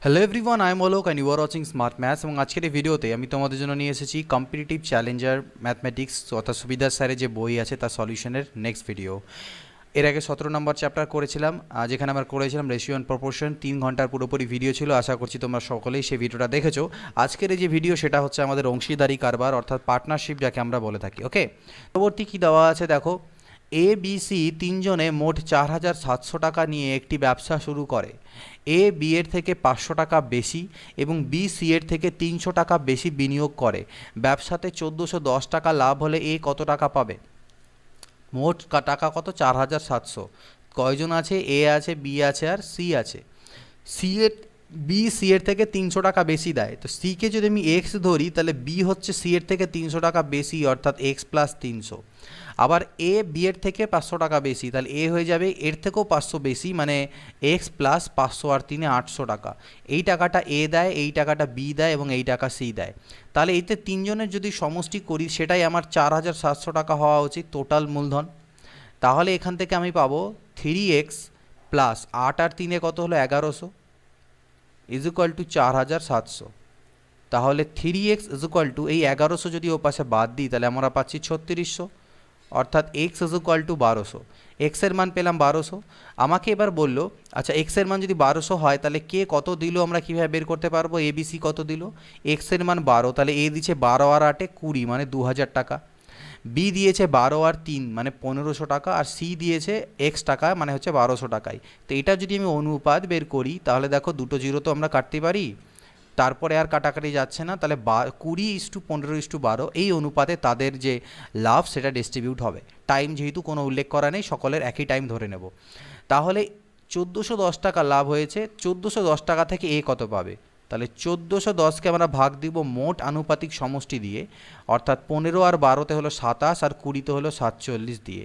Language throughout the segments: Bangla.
Hello everyone, I am Alok and you are watching smart maths. এবং আজকের এই ভিডিওতে আমি তোমাদের জন্য নিয়ে এসেছি কম্পিটিটিভ চ্যালেঞ্জার ম্যাথমেটিক্স অর্থাৎ সুবিদার স্যারের যে বই আছে তার সলিউশনের নেক্সট ভিডিও। এর আগে 17 নম্বর চ্যাপ্টার করেছিলাম, যেখানে আমরা করেছিলাম রেশিও অ্যান্ড প্রপোর্শন। 3 ঘন্টার পুরোপুরি ভিডিও ছিল, আশা করছি তোমরা সকলেই সেই ভিডিওটা দেখেছো। আজকের এই যে ভিডিও সেটা হচ্ছে আমাদের অংশীদারি কারবার অর্থাৎ পার্টনারশিপ, যাকে আমরা বলে থাকি। ওকে, পরবর্তী কী দেওয়া আছে দেখো, এ বি সি তিনজনে মোট 4,700 টাকা নিয়ে একটি ব্যবসা শুরু করে। এ বি এর থেকে 500 টাকা বেশি এবং বি সি এর থেকে 300 টাকা বেশি বিনিয়োগ করে। ব্যবসাতে 1410 টাকা লাভ হলে এ কত টাকা পাবে? মোট টাকা কত? 4,700। কয়জন আছে? এ আছে, বি আছে আর সি আছে। সি এর বি সি এর থেকে 300 টাকা বেশি দেয়, তো সিকে যদি আমি এক্স ধরি তাহলে বি হচ্ছে সি এর থেকে 300 টাকা বেশি অর্থাৎ এক্স প্লাস 300। আবার এ বি এর থেকে 500 টাকা বেশি, তাহলে এ হয়ে যাবে এর থেকেও 500 বেশি, মানে এক্স প্লাস 500 আর 3 800 টাকা। এই টাকাটা এ দেয়, এই টাকাটা বি দেয় এবং এই টাকা সি দেয়। তাহলে এতে তিনজনের যদি সমষ্টি করি সেটাই আমার 4,700 টাকা হওয়া উচিত টোটাল মূলধন। তাহলে এখান থেকে আমি পাবো 3x প্লাস 8 আর 3 কত হলো 1100 ইজ ইকুয়াল টু 4,700। তাহলে 3x ইজ ইকুয়াল টু এই 1100 যদি ও পাশে বাদ দিই তাহলে আমরা পাচ্ছি 3600, অর্থাৎ x ইজ ইকুয়াল টু 1200। এক্সের মান পেলাম 1200। আমাকে এবার বললো আচ্ছা এক্সের মান যদি 1200 হয় তাহলে কে কত দিল আমরা কীভাবে বের করতে পারবো? এবিসি কত দিল? এক্সের মান 12, তাহলে এ দিচ্ছে 12 আর 8 20 মানে 2000 টাকা। বি দিয়েছে 12 আর 3 মানে 1500 টাকা, আর সি দিয়েছে এক্স টাকা মানে হচ্ছে 1200 টাকায়। তো এটা যদি আমি অনুপাত বের করি তাহলে দেখো দুটো জিরো তো আমরা কাটতে পারি, তারপরে আর কাটাকাটি যাচ্ছে না, তাহলে 20:15:12 এই অনুপাতে তাদের যে লাভ সেটা ডিস্ট্রিবিউট হবে। টাইম যেহেতু কোনো উল্লেখ করা নেই, সকলের একই টাইম ধরে নেব। তাহলে 1410 টাকা লাভ হয়েছে, 1410 টাকা থেকে এ কত পাবে? তাহলে 1410কে আমরা ভাগ দিব মোট আনুপাতিক সমষ্টি দিয়ে, অর্থাৎ 15 আর 12তে হলো 27 আর 20তে হলো 47 দিয়ে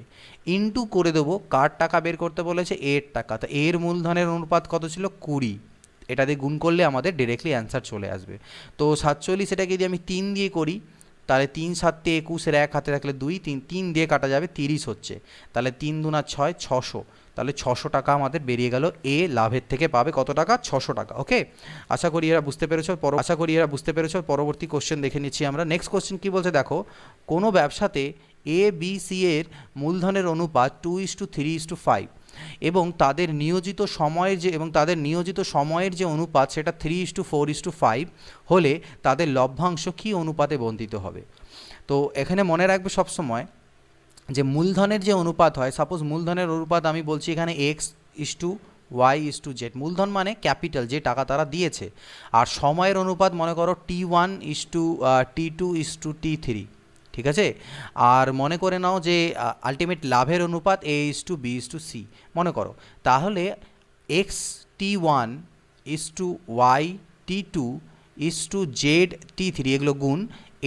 ইন্টু করে দেবো কার টাকা বের করতে বলেছে? এর টাকা। তা এর মূলধনের অনুপাত কত ছিল? 20। এটা দিয়ে গুণ করলে আমাদের ডিরেক্টলি অ্যান্সার চলে আসবে। তো 47 এটাকে যদি আমি 3 দিয়ে করি তাহলে 3 7 21 এর এক হাতে রাখলে 2, 3 3 দিয়ে কাটা যাবে 30 হচ্ছে, তাহলে 3 2 6 600। তাহলে 600 টাকা আমাদের বেরিয়ে গেল। এ লাভের থেকে পাবে কত টাকা? 600 টাকা। ওকে, আশা করি এরা বুঝতে পেরেছো। পরবর্তী কোশ্চেন দেখে নিচ্ছি আমরা। নেক্সট কোশ্চেন কী বলছে দেখো, কোনো ব্যবসাতে এ বি সি এর মূলধনের অনুপাত 2:3:5 এবং তাদের নিয়োজিত সময়ের যে অনুপাত সেটা 3:4:5 হলে তাদের লভ্যাংশ কী অনুপাতে বন্টিত হবে? তো এখানে মনে রাখবে সবসময় যে মূলধনের যে অনুপাত হয়, সাপোজ মূলধনের অনুপাত আমি বলছি এখানে x:y:z। মূলধন মানে ক্যাপিটাল, যে টাকা তারা দিয়েছে। আর সময়ের অনুপাত মনে করো T1:T2:T3, ঠিক আছে। আর মনে করে নাও যে আলটিমেট লাভের অনুপাত A:B:C মনে করো। তাহলে x:1:y:T2:Z:T3 এগুলো গুণ,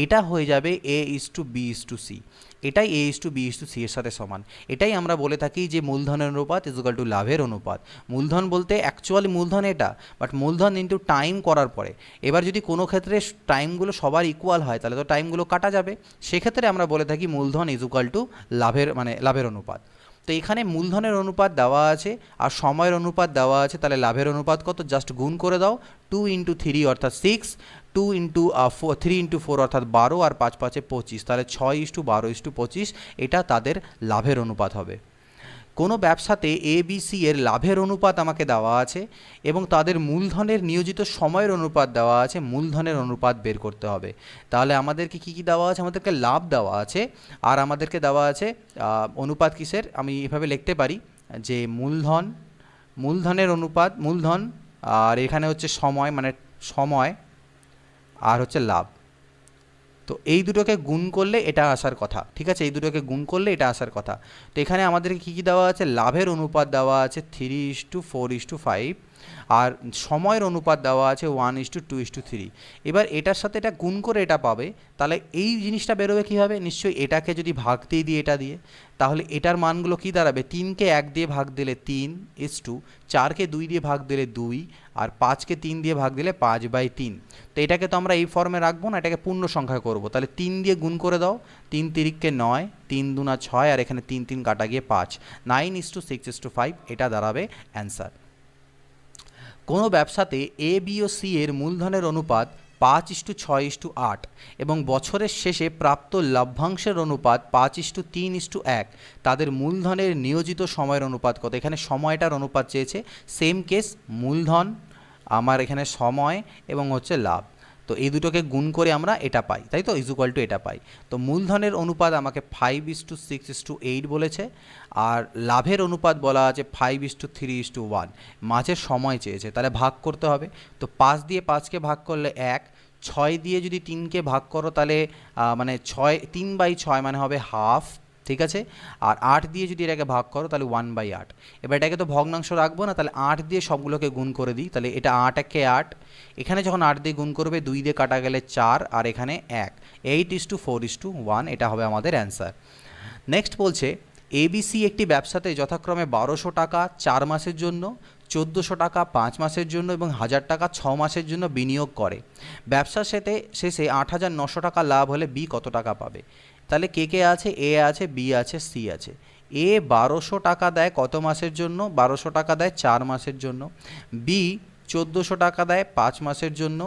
এটা হয়ে যাবে A:B:C। এটাই A:B:C এর সাথে সমান। এটাই আমরা বলে থাকি যে মূলধনের অনুপাত ইজ ইকুয়াল টু লাভের অনুপাত। মূলধন বলতে অ্যাকচুয়ালি মূলধন এটা, বাট মূলধন ইন্টু টাইম করার পরে। এবার যদি কোনো ক্ষেত্রে টাইমগুলো সবার ইকুয়াল হয় তাহলে তো টাইমগুলো কাটা যাবে, সেক্ষেত্রে আমরা বলে থাকি মূলধন ইজ ইকুয়াল টু লাভের অনুপাত। তো এখানে মূলধনের অনুপাত দেওয়া আছে আর সময়ের অনুপাত দেওয়া আছে, তাহলে লাভের অনুপাত কত? জাস্ট গুণ করে দাও, 2 × 3 অর্থাৎ 6, 2 × 4 3 × 4 অর্থাৎ 12 আর 5 5 25, তাহলে 6:12:25 এটা তাদের লাভের অনুপাত হবে। কোনো ব্যবসাতে এ বি সি এর লাভের অনুপাত আমাকে দেওয়া আছে এবং তাদের মূলধনের নিয়োজিত সময়ের অনুপাত দেওয়া আছে, মূলধনের অনুপাত বের করতে হবে। তাহলে আমাদেরকে কী কী দেওয়া আছে? আমাদেরকে লাভ দেওয়া আছে আর আমাদেরকে দেওয়া আছে অনুপাত কিসের? আমি এভাবে লিখতে পারি যে মূলধনের অনুপাত, মূলধন, আর এখানে হচ্ছে সময় মানে সময়, আর হচ্ছে লাভ। তো এই দুটোকে গুণ করলে এটা আসার কথা, ঠিক আছে, এই দুটোকে গুণ করলে এটা আসার কথা। তো এখানে আমাদেরকে কী কী দেওয়া আছে? লাভের অনুপাত দেওয়া আছে 3:4:5 আর সময়ের অনুপাত দেওয়া আছে 1:2:3। এবার এটার সাথে এটা গুণ করে এটা পাবে, তাহলে এই জিনিসটা বেরোবে কীভাবে? নিশ্চয়ই এটাকে যদি ভাগ দিয়ে দিই এটা দিয়ে, তাহলে এটার মানগুলো কী দাঁড়াবে? 3কে 1 দিয়ে ভাগ দিলে 3:2, 4কে 2 দিয়ে ভাগ দিলে 2, আর 5কে 3 দিয়ে ভাগ দিলে 5/3। তো এটাকে তো আমরা এই ফর্মে রাখবো না, এটাকে পূর্ণ সংখ্যা করব। তাহলে 3 দিয়ে গুণ করে দাও, 3 3কে 9, 3 2 6 আর এখানে 3 3 কাটা গিয়ে 5, 9:6:5 এটা দাঁড়াবে অ্যান্সার। কোনো ব্যবসাতে এ বি ও সি এর মূলধনের অনুপাত 5:6:8 এবং বছরের শেষে প্রাপ্ত লভ্যাংশের অনুপাত 5:3:1, তাদের মূলধনের নিয়োজিত সময়ের অনুপাত কত? এখানে সময়টার অনুপাত চেয়েছে। সেম কেস, মূলধন আমার এখানে সময় এবং হচ্ছে লাভ, তো এই দুটোকে গুণ করে আমরা এটা পাই, তাই তো, ইজ ইকুয়াল টু এটা পাই। তো মূলধনের অনুপাত আমাকে 5:6:8 বলেছে, আর লাভের অনুপাত বলা আছে 5:3:1। মাঝের সময় চেয়েছে, তাহলে ভাগ করতে হবে। তো 5 দিয়ে 5কে ভাগ করলে 1, 6 দিয়ে যদি 3কে ভাগ করো তাহলে মানে 3/6 মানে হবে হাফ, ঠিক আছে। আর 8 দিয়ে যদি এটাকে ভাগ করো তাহলে 1/8। এবার এটাকে তো ভগ্নাংশ রাখবো না, তাহলে 8 দিয়ে সবগুলোকে গুণ করে দিই, তাহলে এটা 8 একে 8, এখানে যখন 8 দিয়ে গুণ করবে 2 দিয়ে কাটা গেলে 4, আর এখানে 1, 8:4:1, এটা হবে আমাদের অ্যান্সার। নেক্সট বলছে এবিসি একটি ব্যবসাতে যথাক্রমে 1200 টাকা 4 মাসের জন্য, 1400 টাকা 5 মাসের জন্য এবং 1000 টাকা 6 মাসের জন্য বিনিয়োগ করে। ব্যবসার শেষে 8900 টাকা লাভ হলে বি কত টাকা পাবে? তাহলে কে কে আছে? এ আছে, বি আছে, সি আছে। এ 1200 টাকা দেয় কত মাসের জন্য? 1200 টাকা দেয় 4 মাসের জন্য। বি 1400 টাকা দেয় 5 মাসের জন্য।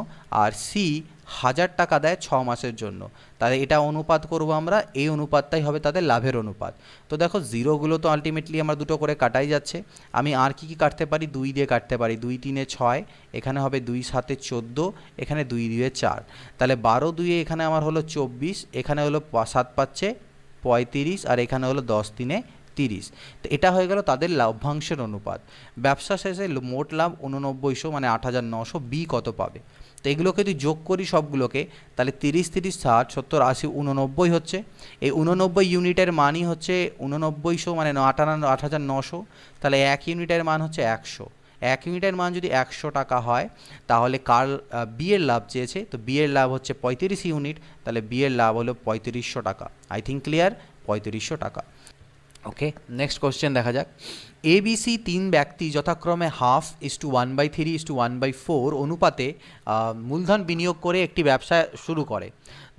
আর সি 1000 টাকা দেয় 6 মাসের জন্য। তাহলে এটা অনুপাত করব আমরা, এই অনুপাতটাই হবে তাদের লাভের অনুপাত। তো দেখো জিরোগুলো তো আলটিমেটলি আমার দুটো করে কাটাই যাচ্ছে। আমি আর কি কাটতে পারি? 2 দিয়ে কাটতে পারি। 2 3 6, এখানে হবে 2 7 14, এখানে 2 2 4, তাহলে 12 2 এখানে আমার হলো 24, এখানে হলো 7 5 35, আর এখানে হলো 10 3 30। তো এটা হয়ে গেল তাদের লভ্যাংশের অনুপাত। ব্যবসা শেষে মোট লাভ 8900 মানে 8900, বি কত পাবে? তো এগুলোকে যদি যোগ করি সবগুলোকে, তাহলে 30 30 60 70 80 89 হচ্ছে। এই 89 ইউনিটের মানই হচ্ছে 8900 মানে 8900, তাহলে 1 ইউনিটের মান হচ্ছে 100। 1 ইউনিটের মান যদি 100 টাকা হয়, তাহলে কার বি এর লাভ চেয়েছে, তো বি এর লাভ হচ্ছে 35 ইউনিট, তাহলে বি এর লাভ হলো 3500 টাকা। আই থিঙ্ক ক্লিয়ার, 3500 টাকা। ওকে, নেক্সট কোশ্চেন দেখা যাক। এবিসি 3 ব্যক্তি যথাক্রমে 1/3:1/4 অনুপাতে মূলধন বিনিয়োগ করে একটি ব্যবসা শুরু করে।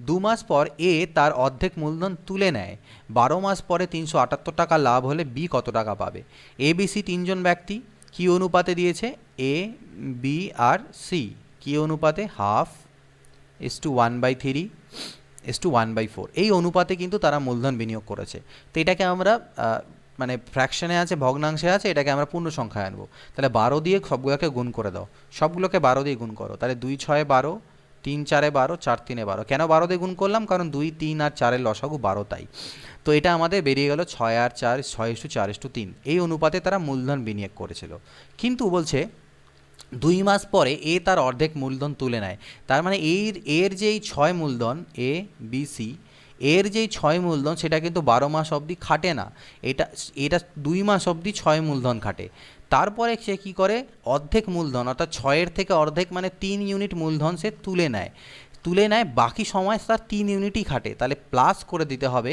2 মাস পর এ তার অর্ধেক মূলধন তুলে নেয়। 12 মাস পরে 378 টাকা লাভ হলে বি কত টাকা পাবে? এবিসি 3 জন ব্যক্তি কী অনুপাতে দিয়েছে? এ, বি আর সি। কী অনুপাতে? 1/3:1/4, এই অনুপাতে কিন্তু তারা মূলধন বিনিয়োগ করেছে। তো এটাকে আমরা মানে ফ্র্যাকশনে আছে, ভগ্নাংশে আছে, এটাকে আমরা পূর্ণ সংখ্যায় আনবো। তাহলে 12 দিয়ে সবগুলোকে গুণ করে দাও, সবগুলোকে 12 দিয়ে গুণ করো। তাহলে 2 6 12, 3 4 12, 4 3 12। কেন 12 দিয়ে গুণ করলাম? কারণ 2 3 আর 4 এর লসাগু 12, তাই। তো এটা আমাদের বেরিয়ে গেল 6 আর 4 6:4:3, এই অনুপাতে তারা মূলধন বিনিয়োগ করেছিল। কিন্তু বলছে 2 মাস পরে এ তার অর্ধেক মূলধন তুলে নেয়। তার মানে এর যেই 6 মূলধন, এ বি সি, এর যেই 6 মূলধন সেটা কিন্তু 12 মাস অবধি খাটে না, এটা 2 মাস অবধি 6 মূলধন খাটে। তারপরে সে কী করে? অর্ধেক মূলধন, অর্থাৎ 6-এর থেকে অর্ধেক মানে 3 ইউনিট মূলধন সে তুলে নেয়, বাকি সময় তার 3 ইউনিটই খাটে। তাহলে প্লাস করে দিতে হবে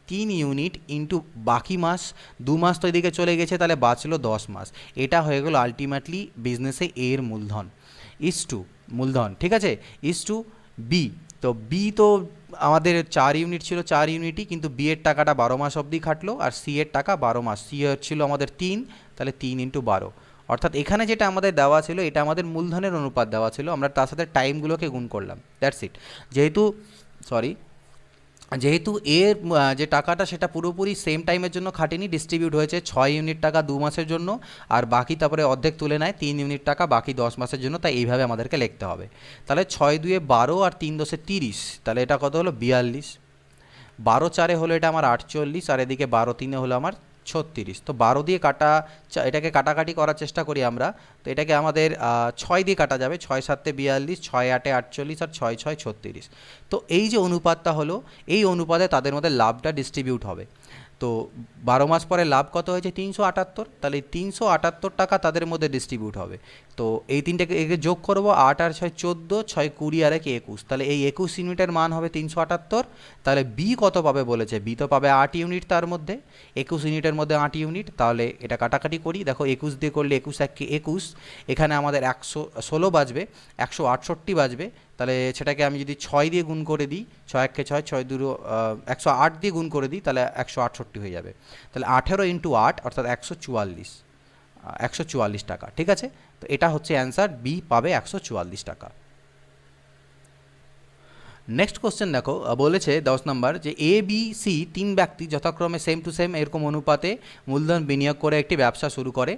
3 ইউনিট ইন্টু বাকি মাস। 2 মাস তো এদিকে চলে গেছে, তাহলে বাঁচলো 10 মাস। এটা হয়ে গেল আলটিমেটলি বিজনেসে এর মূলধন মূলধন, ঠিক আছে, টু বি। তো বি তো আমাদের 4 ইউনিট ছিল, 4 ইউনিটই, কিন্তু বি এর টাকাটা 12 মাস অবধি খাটলো, আর সি এর টাকা 12 মাস। সি এর ছিল আমাদের 3, তাহলে 3 × 12, অর্থাৎ এখানে যেটা আমাদের দেওয়া ছিল এটা আমাদের মূলধনের অনুপাত দেওয়া ছিল, আমরা তার সাথে টাইমগুলোকে গুণ করলাম, দ্যাটস ইট। যেহেতু এর যে টাকাটা সেটা পুরোপুরি সেম টাইমের জন্য খাটেনি, ডিস্ট্রিবিউট হয়েছে। 6 ইউনিট টাকা 2 মাসের জন্য, আর বাকি তারপরে অর্ধেক তুলে নেয় 3 ইউনিট টাকা বাকি 10 মাসের জন্য, তাই এইভাবে আমাদেরকে লিখতে হবে। তাহলে 6 2 12 আর 3 10 30, তাহলে এটা কত হলো? 42। 12 4 হলো এটা আমার 48, আর এদিকে 12 3 হলো আমার 36। তো 12 দিয়ে এটাকে কাটাকাটি করার চেষ্টা করি আমরা। তো এটাকে আমাদের 6 দিয়ে কাটা যাবে, 6 7 42, 6 8 48, আর 6 6 36। তো এই যে অনুপাতটা হলো, এই অনুপাতে তাদের মধ্যে লাভটা ডিস্ট্রিবিউট হবে। তো 12 মাস পরে লাভ কত হয়েছে? 378, তাহলে 378 টাকা তাদের মধ্যে ডিস্ট্রিবিউট হবে। তো এই তিনটাকে যোগ করবো, 8 আর 6 14, 6 20 আর 1 21, তাহলে এই 21 ইউনিটের মান হবে 378। তাহলে বি কত পাবে বলেছে? বি তো পাবে 8 ইউনিট, তার মধ্যে 21 ইউনিটের মধ্যে 8 ইউনিট। তাহলে এটা কাটাকাটি করি, দেখো 21 দিয়ে করলে 21 1 21, এখানে আমাদের 116 বাজবে, 168 বাজবে। তাহলে সেটাকে আমি যদি 6 দিয়ে গুণ করে দিই, 6 1 6, 6 2 108 দিয়ে গুণ করে দিই, তাহলে 168 হয়ে যাবে। তাহলে 18 × 8 অর্থাৎ 144, 144 টাকা। ঠিক আছে, তো এটা হচ্ছে অ্যান্সার, বি পাবে 144 টাকা। নেক্সট কোশ্চেন দেখো, বলেছে 10 নম্বর যে এ বি সি 3 ব্যক্তি যথাক্রমে সেম টু সেম এরকম অনুপাতে মূলধন বিনিয়োগ করে একটি ব্যবসা শুরু করে।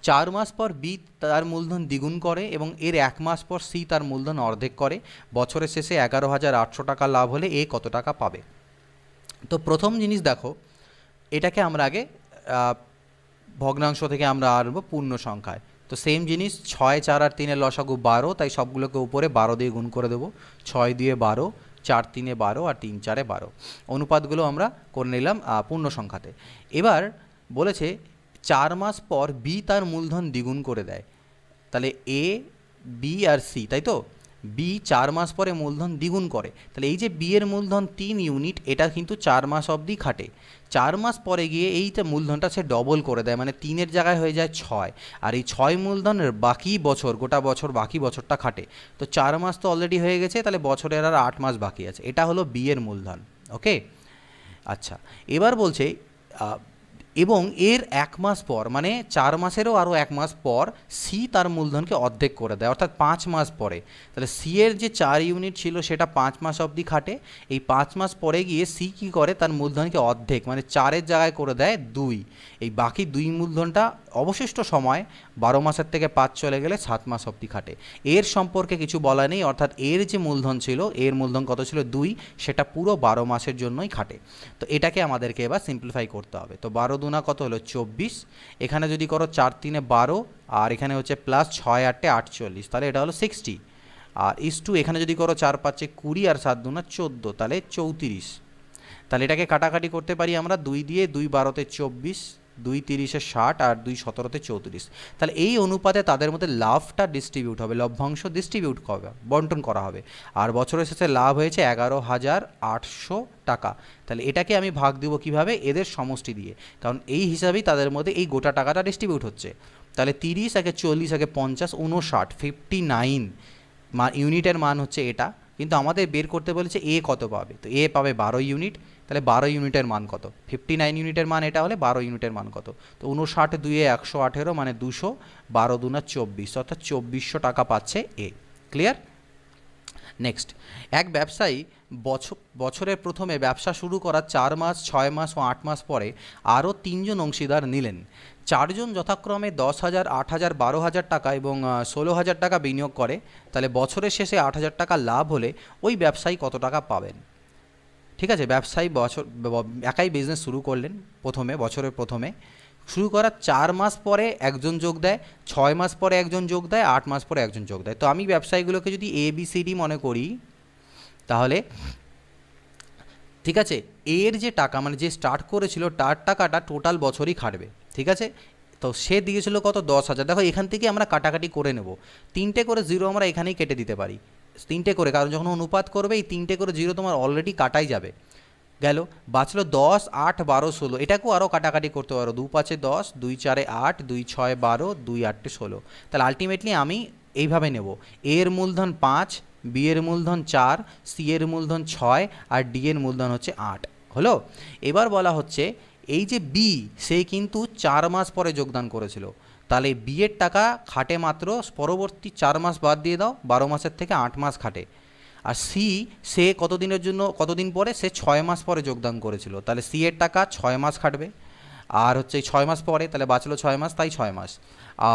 4 মাস পর বি তার মূলধন দ্বিগুণ করে এবং এর 1 মাস পর সি তার মূলধন অর্ধেক করে। বছরের শেষে 11,800 টাকা লাভ হলে এ কত টাকা পাবে? তো প্রথম জিনিস দেখো, এটাকে আমরা আগে ভগ্নাংশ থেকে আমরা আনবো পূর্ণ সংখ্যায়। তো সেম জিনিস, 6, 4 আর 3 লসাগু 12, তাই সবগুলোকে উপরে 12 দিয়ে গুণ করে দেবো। 6 দিয়ে 12, 4 3 12 আর 3 4 12। অনুপাতগুলো আমরা করে নিলাম পূর্ণ সংখ্যাতে। এবার বলেছে 4 মাস পর বি তার মূলধন দ্বিগুণ করে দেয়। তাহলে এ, বি আর সি, তাই তো? বি 4 মাস পরে মূলধন দ্বিগুণ করে, তাহলে এই যে বি এর মূলধন 3 ইউনিট, এটা কিন্তু 4 মাস অবধি খাটে। 4 মাস পরে গিয়ে এইটা মূলধনটা সে ডবল করে দেয়, মানে 3-এর জায়গায় হয়ে যায় 6, আর এই 6 মূলধনের বাকি বছর, গোটা বছর বাকি বছরটা খাটে। তো 4 মাস তো অলরেডি হয়ে গেছে, তাহলে বছরের আর 8 মাস বাকি আছে। এটা হলো বি এর মূলধন। ওকে, আচ্ছা, এবার বলছে এবং এর 1 মাস পর, মানে 4 মাসেরও আরও 1 মাস পর সি তার মূলধনকে অর্ধেক করে দেয়, অর্থাৎ 5 মাস পরে। তাহলে সি এর যে 4 ইউনিট ছিল সেটা 5 মাস অবধি খাটে। এই 5 মাস পরে গিয়ে সি কী করে, তার মূলধনকে অর্ধেক, মানে 4-এর জায়গায় করে দেয় 2। এই বাকি 2 মূলধনটা অবশিষ্ট সময় 12 মাসের থেকে 5 চলে গেলে 7 মাস অবধি খাটে। এর সম্পর্কে কিছু বলা নেই, অর্থাৎ এর যে মূলধন ছিল, এর মূলধন কত ছিল 2, সেটা পুরো 12 মাসের জন্যই খাটে। তো এটাকে আমাদেরকে এবার সিম্পলিফাই করতে হবে। তো 12 দুনা কত হলো 24, এখানে যদি করো 4 3 12, আর এখানে হচ্ছে প্লাস 6 8 48, তাহলে এটা হলো 60। আর ইস টু এখানে যদি করো 4 5 20 আর 7 দুনা 14, তাহলে 34। তাহলে এটাকে কাটাকাটি করতে পারি আমরা 2 দিয়ে, 2 12-তে 24, 2 30-এ 60 আর 2 17-তে 34। তাহলে এই অনুপাতে তাদের মধ্যে লাভটা ডিস্ট্রিবিউট হবে, লভ্যাংশ ডিস্ট্রিবিউট হবে, বন্টন করা হবে। আর বছরের শেষে লাভ হয়েছে 11,800 টাকা। তাহলে এটাকে আমি ভাগ দেবো কীভাবে? এদের সমষ্টি দিয়ে, কারণ এই হিসাবেই তাদের মধ্যে এই গোটা টাকাটা ডিস্ট্রিবিউট হচ্ছে। তাহলে 30 একে 40 একে 50, 59, 59 ইউনিটের মান হচ্ছে এটা। কিন্তু আমাদের বের করতে বলেছে এ কত পাবে। তো এ পাবে 12 ইউনিট। তাহলে 12 ইউনিটের মান কত? 59 ইউনিটের মান এটা হলে 12 ইউনিটের মান কত? তো 59 2 118, মানে 200, 12 দুনা 24, অর্থাৎ 2400 টাকা পাচ্ছে এ। ক্লিয়ার? নেক্সট, এক ব্যবসায়ী বছরের প্রথমে ব্যবসা শুরু করার 4 মাস, 6 মাস ও 8 মাস পরে আরও 3 জন অংশীদার নিলেন। 4 জন যথাক্রমে 10,000, 8,000, 12,000 টাকা এবং 16,000 টাকা বিনিয়োগ করে। তাহলে বছরের শেষে 8,000 টাকা লাভ হলে ওই ব্যবসায়ী কত টাকা পাবেন? ঠিক আছে, ব্যবসায়ী একাই বিজনেস শুরু করলেন, বছরের প্রথমে শুরু করার 4 মাস পরে একজন যোগ দেয়, 6 মাস পরে একজন যোগ দেয়, 8 মাস পরে একজন যোগ দেয়। তো আমি ব্যবসায়ীগুলোকে যদি এ বি সি ডি মনে করি, তাহলে ঠিক আছে, এর যে টাকা, মানে যে স্টার্ট করেছিল তার টাকাটা টোটাল বছরই খাটবে। ঠিক আছে, তো সে দিয়েছিল কত? 10,000। দেখো এখান থেকে আমরা কাটাকাটি করে নেব, 3টে করে 0 আমরা এখানেই কেটে দিতে পারি, 3টে করে, কারণ যখন অনুপাত করবে এই 3টে করে 0 তোমার অলরেডি কাটাই যাবে। গেল, বাঁচলো 10, 8, 12, 16। এটাকেও আরও কাটাকাটি করতে পারো, 2 5 10, 2 4 8, 2 6 12, 2 8 16। তাহলে আলটিমেটলি আমি এইভাবে নেব, এর মূলধন 5, বি এর মূলধন 4, সি এর মূলধন 6 আর ডি এর মূলধন হচ্ছে 8। হলো? এবার বলা হচ্ছে এই যে বি, সে কিন্তু 4 মাস পরে যোগদান করেছিল। তাহলে বি এর টাকা খাটে মাত্র পরবর্তী 4 মাস বাদ দিয়ে দাও, 12 মাসের থেকে 8 মাস খাটে। আর সি, সে কতদিন পরে? সে 6 মাস পরে যোগদান করেছিল। তাহলে সি এর টাকা 6 মাস খাটবে। আর হচ্ছে 6 মাস পরে, তাহলে বাঁচলো 6 মাস, তাই 6 মাস।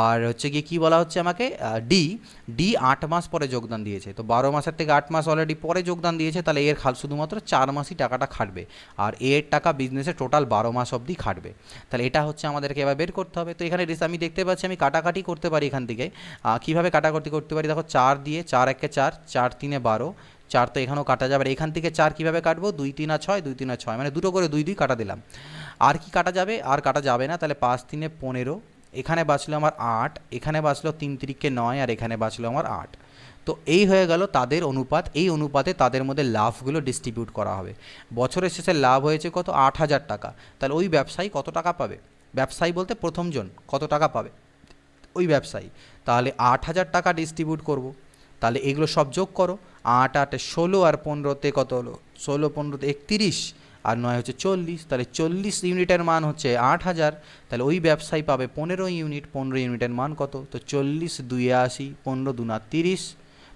আর হচ্ছে গিয়ে কী বলা হচ্ছে আমাকে, ডি 8 মাস পরে যোগদান দিয়েছে। তো 12 মাসের থেকে 8 মাস অলরেডি পরে যোগদান দিয়েছে, তাহলে এর শুধুমাত্র 4 মাসই টাকাটা খাটবে। আর এর টাকা বিজনেসে টোটাল 12 মাস অবধি খাটবে। তাহলে এটা হচ্ছে আমাদেরকে এবার বের করতে হবে। তো এখানে আমি দেখতে পাচ্ছি আমি কাটাকাটি করতে পারি এখান থেকে। কীভাবে কাটাকাটি করতে পারি? দেখো 4 দিয়ে, 4 1 4, 4 3 12, 4 তো এখানেও কাটা যাবে। এখান থেকে 4 কীভাবে কাটবো? 2 3 6, 2 3 6, মানে দুটো করে 2 2 কাটা দিলাম। আর কি কাটা যাবে? আর কাটা যাবে না। তাহলে 5 3 15, এখানে বাঁচলো আমার 8, এখানে বাঁচলো 3 3 9, আর এখানে বাঁচলো আমার 8। তো এই হয়ে গেল তাদের অনুপাত। এই অনুপাতে তাদের মধ্যে লাভগুলো ডিস্ট্রিবিউট করা হবে। বছরের শেষে লাভ হয়েছে কত? 8,000 টাকা। তাহলে ওই ব্যবসায়ী কত টাকা পাবে? ব্যবসায়ী বলতে প্রথমজন কত টাকা পাবে ওই ব্যবসায়ী? তাহলে 8,000 টাকা ডিস্ট্রিবিউট করব। তাহলে এগুলো সব যোগ করো, 8 8 16 আর 15-তে কত হলো? 16 15-তে 31, আর 9 হচ্ছে 40, তাহলে 40 ইউনিটের মান হচ্ছে 8,000, তাহলে ওই ব্যবসায়ী পাবে 15 ইউনিট। 15 ইউনিটের মান কত? তো 40 2 80, 15 2 30,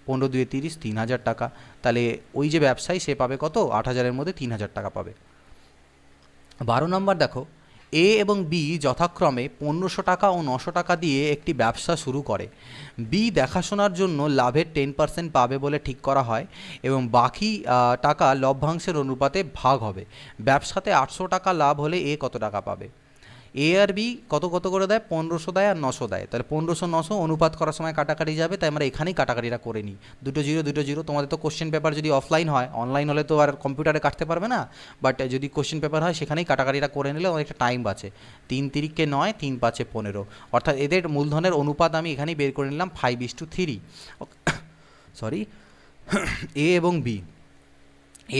15 2 30, 3,000 টাকা। তাহলে ওই যে ব্যবসায়ী সে পাবে কত? 8,000-এর মধ্যে 3,000 টাকা পাবে। 12 নম্বর দেখো, এ এবং বি যথাক্রমে 1500 টাকা ও 900 টাকা দিয়ে একটি ব্যবসা শুরু করে। বি দেখাশোনার জন্য লাভের 10% পাবে বলে ঠিক করা হয় এবং বাকি টাকা লভ্যাংশের অনুপাতে ভাগ হবে। ব্যবসাতে 800 টাকা লাভ হলে এ কত টাকা পাবে? এ আর বি কত কত করে দেয়? 1500 দেয় আর 900 দেয়। তাহলে 1500 900 অনুপাত করার সময় কাটাকাটি যাবে, তাই আমরা এখানেই কাটাকাটিটা করে নিই। দুটো জিরো। তোমাদের তো কোশ্চেন পেপার যদি অফলাইন হয়, অনলাইন হলে তো আর কম্পিউটারে কাটতে পারবে না, বাট যদি কোশ্চেন পেপার হয় সেখানেই কাটাকাটিটা করে নিলে অনেকটা টাইম বাঁচে। 3 তিরিকে 9, 3 5 15, অর্থাৎ এদের মূলধনের অনুপাত আমি এখানেই বের করে নিলাম 5:3। সরি, এ এবং বি,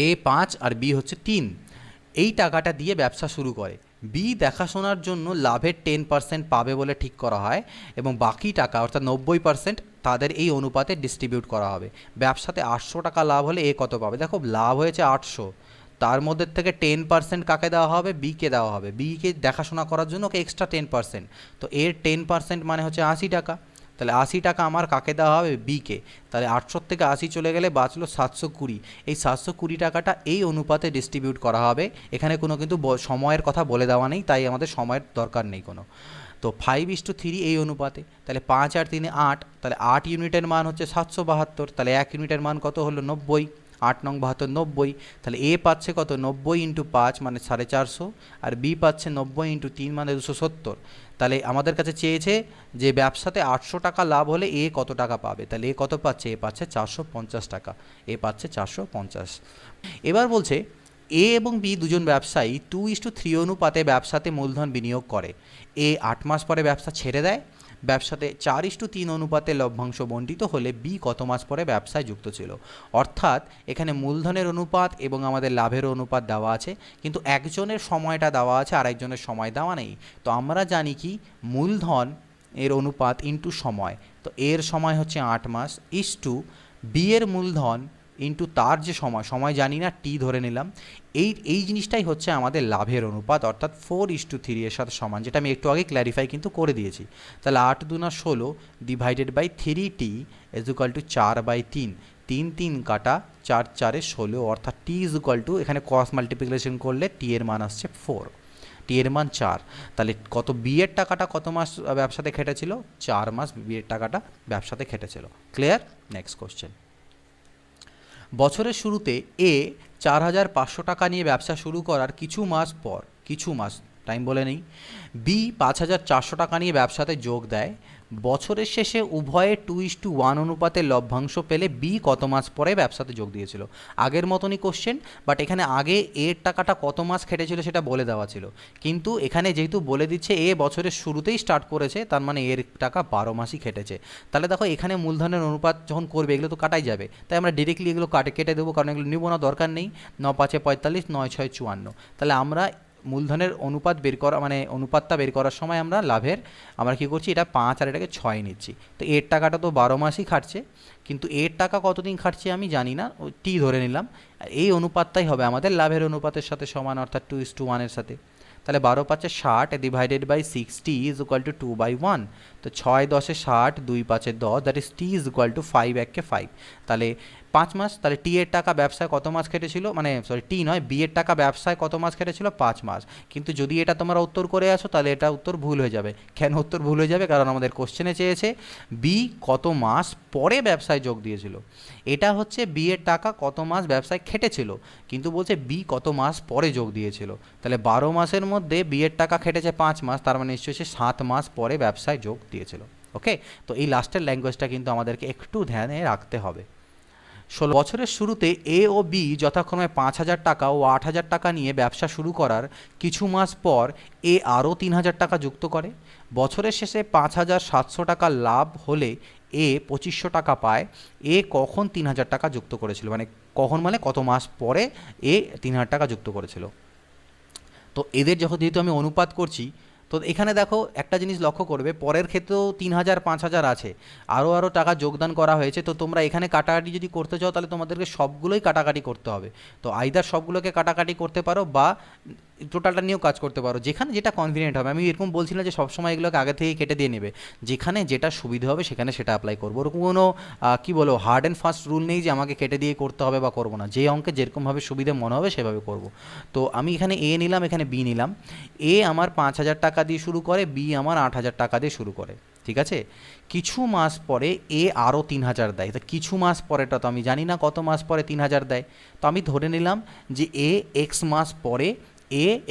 এ 5 আর বি হচ্ছে 3, এই টাকাটা দিয়ে ব্যবসা শুরু করে। বি দেখাশোনার জন্য লাভের 10% পাবে বলে ঠিক করা হয় এবং বাকি টাকা অর্থাৎ 90% তাদের এই অনুপাতে ডিস্ট্রিবিউট করা হবে। ব্যবসাতে 800 টাকা লাভ হলে এ কত পাবে? দেখো লাভ হয়েছে 800, তার মধ্যে থেকে 10% কাকে দেওয়া হবে? বিকে দেওয়া হবে। বিকে দেখাশোনা করার জন্য ওকে এক্সট্রা 10%, তো এর 10% মানে হচ্ছে 80 টাকা। তাহলে 80 টাকা আমার কাকে দেওয়া হবে? বিকে। তাহলে 800 থেকে 80 চলে গেলে বাঁচলো 720। এই 720 টাকাটা এই অনুপাতে ডিস্ট্রিবিউট করা হবে। এখানে কোনো কিন্তু সময়ের কথা বলে দেওয়া নেই, তাই আমাদের সময়ের দরকার নেই কোনো। তো 5:3 এই অনুপাতে, তাহলে 5 আর 3 8, তাহলে 8 ইউনিটের মান হচ্ছে 772, তাহলে 1 ইউনিটের মান কত হলো? 90। 8 নং 72, 90। তাহলে এ পাচ্ছে কত? 90 × 5 মানে 450, আর বি পাচ্ছে 90 × 3 মানে 270। তাহলে আমাদের কাছে চেয়েছে যে ব্যবসাতে 800 টাকা লাভ হলে এ কত টাকা পাবে। তাহলে এ কত পাচ্ছে? এ পাচ্ছে 450 টাকা। এ পাচ্ছে 450। এবার বলছে এ এবং বি দুজন ব্যবসায়ী 2:3 অনুপাতে ব্যবসাতে মূলধন বিনিয়োগ করে। এ 8 মাস পরে ব্যবসা ছেড়ে দেয়। ব্যবসাতে 4:3 অনুপাতে লভ্যাংশ বণ্টিত হলে বি কত মাস পরে ব্যবসায় যুক্ত ছিল? অর্থাৎ এখানে মূলধনের অনুপাত এবং আমাদের লাভের অনুপাত দেওয়া আছে, কিন্তু একজনের সময়টা দেওয়া আছে আর একজনের সময় দেওয়া নেই। তো আমরা জানি কি মূলধন এর অনুপাত ইন্টু সময়, তো এর সময় হচ্ছে 8 মাস ইস টু বি এর মূলধন ইন্টু তার যে সময় জানি না, টি ধরে নিলাম। এই জিনিসটাই হচ্ছে আমাদের লাভের অনুপাত, অর্থাৎ 4:3 এর সাথে সমান, যেটা আমি একটু আগে ক্ল্যারিফাই কিন্তু করে দিয়েছি। তাহলে 8 2 16 divided by 3t is equal to 4/3। 3 3 কাটা, 4 4 16, অর্থাৎ টি ইজ ইকুয়াল টু, এখানে ক্রস মাল্টিপ্লিকেশন করলে টি এর মান আসছে 4, টি এর মান 4। তাহলে কত? বি এর টাকাটা কত মাস ব্যবসাতে খেটেছিল? 4 মাস বি এর টাকাটা ব্যবসাতে খেটেছিল। ক্লিয়ার? Next question. বছরের শুরুতে এ 4,500 টাকা নিয়ে ব্যবসা শুরু করার কিছু মাস টাইম বলে নেই, বি 5,400 টাকা নিয়ে ব্যবসাতে যোগ দেয়। বছরের শেষে উভয়ে 2:1 অনুপাতে লভ্যাংশ পেলে বি কত মাস পরে ব্যবসাতে যোগ দিয়েছিল? আগের মতনই কোশ্চেন, বাট এখানে আগে এর টাকাটা কত মাস খেটেছিল সেটা বলে দেওয়া ছিল, কিন্তু এখানে যেহেতু বলে দিচ্ছে এ বছরের শুরুতেই স্টার্ট করেছে, তার মানে এর টাকা 12 মাসই খেটেছে। তাহলে দেখো এখানে মূলধনের অনুপাত যখন করবে এগুলো তো কাটাই যাবে, তাই আমরা ডিরেক্টলি এগুলো কেটে দেবো, কারণ এগুলো নিব না, দরকার নেই। 9 5 45, 9 6 54। তাহলে আমরা মূলধনের অনুপাত বের করা মানে অনুপাতটা বের করার সময় আমরা লাভের আমরা কী করছি? এটা 5 আর এটাকে 6 নিচ্ছি। তো এর টাকাটা তো 12 মাসই খাটছে, কিন্তু এর টাকা কতদিন খাটছে আমি জানি না, টি ধরে নিলাম। এই অনুপাতটাই হবে আমাদের লাভের অনুপাতের সাথে সমান, অর্থাৎ 2:1 এর সাথে। তাহলে 12 5 60 divided by 60 is equal to 2/1। তো 6 10 60, 2 5 10, that is T is equal to 5 1 5। তাহলে 5 মাস। তাহলে টি এর টাকা ব্যবসায় কত মাস খেটেছিল? মানে সরি, টি নয়, বি এর টাকা ব্যবসায় কত মাস খেটেছিল? 5 মাস। কিন্তু যদি এটা তোমরা উত্তর করে আসো তাহলে এটা উত্তর ভুল হয়ে যাবে। কেন উত্তর ভুল হয়ে যাবে? কারণ আমাদের কোশ্চেনে চেয়েছে বি কত মাস পরে ব্যবসায় যোগ দিয়েছিল। এটা হচ্ছে বি এর টাকা কত মাস ব্যবসায় খেটেছিল, কিন্তু বলছে বি কত মাস পরে যোগ দিয়েছিল। তাহলে 12 মাসের মধ্যে বি এর টাকা খেটেছে 5 মাস, তার মানে নিশ্চয়ই সে 7 মাস পরে ব্যবসায় যোগ দিয়েছিল। ওকে, তো এই লাস্টের ল্যাঙ্গুয়েজটা কিন্তু আমাদেরকে একটু ধ্যানে রাখতে হবে। 16 বছরের শুরুতে এ ও বি যথাক্রমে 5,000 টাকা ও 8,000 টাকা নিয়ে ব্যবসা শুরু করার কিছু মাস পর এ আরও 3,000 টাকা যুক্ত করে। বছরের শেষে 5,700 টাকা লাভ হলে এ 2,500 টাকা পায়। এ কখন 3,000 টাকা যুক্ত করেছিল? মানে কখন মানে কত মাস পরে এ 3,000 টাকা যুক্ত করেছিল? তো এদের যেহেতু আমি অনুপাত করছি, তো এখানে দেখো একটা জিনিস লক্ষ্য করবে, পরের ক্ষেত্রেও 3000 5000 আছে, আরও টাকা যোগদান করা হয়েছে। তো তোমরা এখানে কাটাকাটি যদি করতে চাও তাহলে তোমাদেরকে সবগুলোই কাটাকাটি করতে হবে। তো আইদার সবগুলোকে কাটাকাটি করতে পারো বা টোটালটা নিয়েও কাজ করতে পারো, যেখানে যেটা কনভিনিয়েন্ট হবে। আমি এরকম বলছি না যে সবসময় এগুলোকে আগে থেকে কেটে দিয়ে নেবে, যেখানে যেটা সুবিধা হবে সেখানে সেটা অ্যাপ্লাই করবো। ওরকম কোনো কী বলো হার্ড অ্যান্ড ফাস্ট রুল নেই যে আমাকে কেটে দিয়ে করতে হবে বা করবো না, যে অঙ্কে যেরকমভাবে সুবিধা মনে হবে সেভাবে করব। তো আমি এখানে এ নিলাম, এখানে বি নিলাম। এ আমার 5000 টাকা দিয়ে শুরু করে, বি আমার 8000 টাকা দিয়ে শুরু করে, ঠিক আছে। কিছু মাস পরে এ আরও 3000 দেয়। তো কিছু মাস পরেটা তো আমি জানি না কত মাস পরে 3000 দেয়, তো আমি ধরে নিলাম যে এ এক্স মাস পরে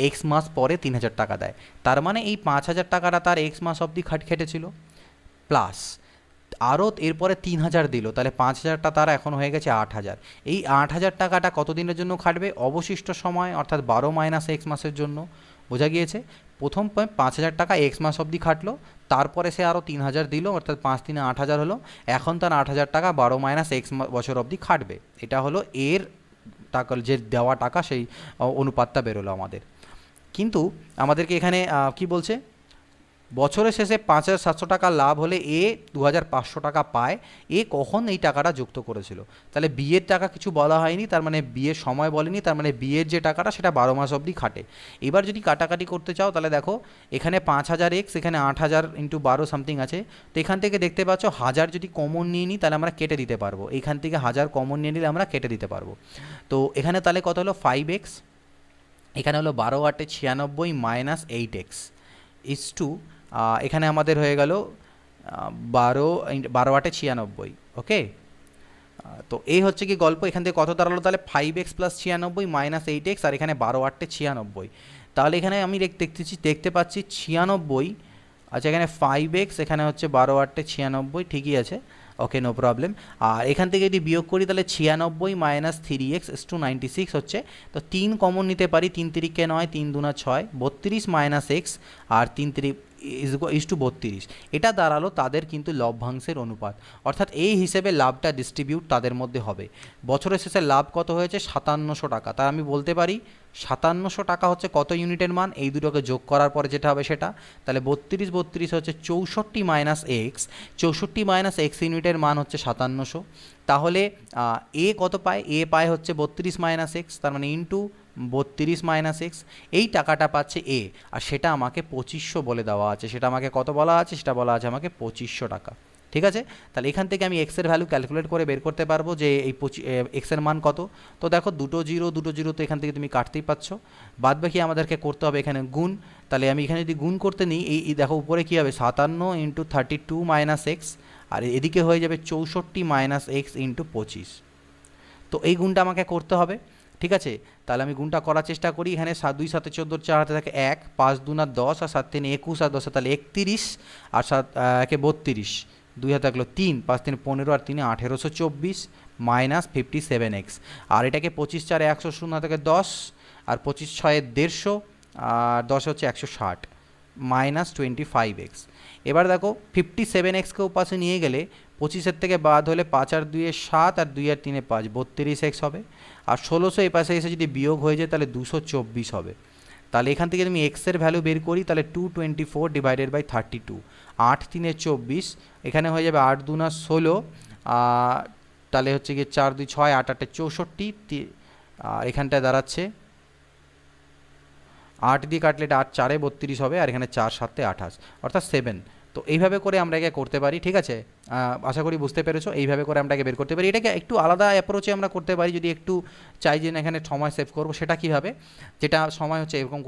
এক্স মাস পরে 3000 টাকা দেয়। তার মানে এই 5000 টাকাটা তার এক্স মাস অবধি খেটেছিল, প্লাস আরও এরপরে 3000 দিল, তাহলে 5000টা তার এখন হয়ে গেছে 8000। এই 8000 টাকাটা কতদিনের জন্য খাটবে? অবশিষ্ট সময়, অর্থাৎ 12 মাইনাস এক্স মাসের জন্য। বোঝা গিয়েছে? প্রথম 5000 টাকা এক্স মাস অবধি খাটলো, তারপরে সে আরও 3000 দিল, অর্থাৎ 5 3 8000 হলো। এখন তার 8000 টাকা 12 মাইনাস এক্স বছর অবধি খাটবে। এটা হলো এর টাকা, যে দেওয়া টাকা, সেই অনুপাতটা বেরোলো আমাদের। কিন্তু আমাদেরকে এখানে কি বলছে, বছরের শেষে 5700 টাকা লাভ হলে এ 2500 টাকা পায়। এ কখন এই টাকাটা যুক্ত করেছিল? তাহলে বিয়ের টাকা কিছু বলা হয়নি, তার মানে বিয়ের সময় বলেনি, তার মানে বিয়ের যে টাকাটা সেটা 12 মাস অবধি খাটে। এবার যদি কাটাকাটি করতে চাও তাহলে দেখো এখানে 5000 এক্স, এখানে 8000 ইন্টু 12 সামথিং আছে। তো এখান থেকে দেখতে পাচ্ছ 1000 যদি কমন নিয়ে নিই তাহলে আমরা কেটে দিতে পারবো। এইখান থেকে 1000 কমন নিয়ে নিলে আমরা কেটে দিতে পারবো। তো এখানে তাহলে কত হলো? 5x, এখানে হলো 12 8 96 মাইনাস 8x ইস টু, এখানে আমাদের হয়ে গেল 12 8 96। ওকে, তো এই হচ্ছে কি গল্প। এখান থেকে কত দাঁড়ালো তাহলে? 5x প্লাস 96 মাইনাস 8x, আর এখানে 12 8 96। তাহলে এখানে আমি দেখতে পাচ্ছি 96। আচ্ছা, এখানে 5x, এখানে হচ্ছে 12 8 96, ঠিকই আছে। ওকে, নো প্রবলেম। আর এখান থেকে যদি বিয়োগ করি তাহলে 96 মাইনাস 3x ইস টু 96 হচ্ছে। তো 3 কমন নিতে পারি, 3 3 9, 3 2 6, 32 minus x R 3 3 is to 32। এটা দাঁড়ালো তাদের কিন্তু লভ্যাংশের অনুপাত, অর্থাৎ এই হিসেবে লাভটা ডিস্ট্রিবিউট তাদের মধ্যে হবে। বছরের শেষে লাভ কত হয়েছে? 5700 টাকা। তাই আমি বলতে পারি 5700 টাকা হচ্ছে কত ইউনিটের মান? এই দুটোকে যোগ করার পরে যেটা হবে সেটা, তাহলে 32 32 হচ্ছে 64 মাইনাস এক্স, 64 মাইনাস এক্স ইউনিটের মান হচ্ছে 5700। তাহলে এ কত পায়? এ পায় হচ্ছে 32 মাইনাস এক্স, তার মানে ইন্টু 32 মাইনাস এক্স। এই টাকাটা পাচ্ছে এ, আর সেটা আমাকে 2500 বলে দেওয়া আছে। সেটা আমাকে কত বলা আছে? সেটা বলা আছে আমাকে 2500 টাকা। ঠিক আছে, তাহলে এখান থেকে আমি এক্সের ভ্যালু ক্যালকুলেট করে বের করতে পারবো যে এই এক্সের মান কত। তো দেখো দুটো জিরো তো এখান থেকে তুমি কাটতেই পাচ্ছ। বাদ বাকি আমাদেরকে করতে হবে এখানে গুণ। তাহলে আমি এখানে যদি গুণ করতে নিই, এই দেখো উপরে কী হবে? 57 ইন্টু 32 মাইনাস এক্স, আর এদিকে হয়ে যাবে 64 মাইনাস এক্স ইন্টু 25। তো এই গুণটা আমাকে করতে হবে। ঠিক আছে, তাহলে আমি গুণটা করার চেষ্টা করি। এখানে 2 7 14, 4 হাতে থাকে 1, 5 2 10, আর 7 3 21, আর 10 তাহলে 31, আর 7 1 32, 2 হাতে থাকলো 3, 5 3 15, আর 3 1824 মাইনাস 57x। আর এটাকে 25 4 100, 0 থেকে 10, আর 25 6 150, আর 10 হচ্ছে 160 মাইনাস 25x। এবার দেখো 57xকে পাশে নিয়ে গেলে 25 থেকে বাদ হলে 5 আর 2 7, আর 2 আর 3 5, 32x হবে। আর 1600 এই পাশে এসে যদি বিয়োগ হয়ে যায় তাহলে 224 হবে। তাহলে এখান থেকে আমি এক্সের ভ্যালু বের করি, তাহলে 224 ডিভাইডেড বাই 32, 8 3 24, এখানে হয়ে যাবে 8 2 16, তাহলে হচ্ছে গিয়ে 4 2 6, 8 8 64, আর এখানটায় দাঁড়াচ্ছে 8 দিয়ে কাটলে 8 4 32 হবে, আর এখানে 4 7 28, অর্থাৎ 7। তো এইভাবে করে আমরা একে করতে পারি। ঠিক আছে, আশা করি বুঝতে পেরেছো। এইভাবে করে আমরা একে বের করতে পারি। এটাকে একটু আলাদা অ্যাপ্রোচে আমরা করতে পারি যদি একটু চাই যে না এখানে সময় সেভ করবো। সেটা কীভাবে? যেটা সময় হচ্ছে এরকম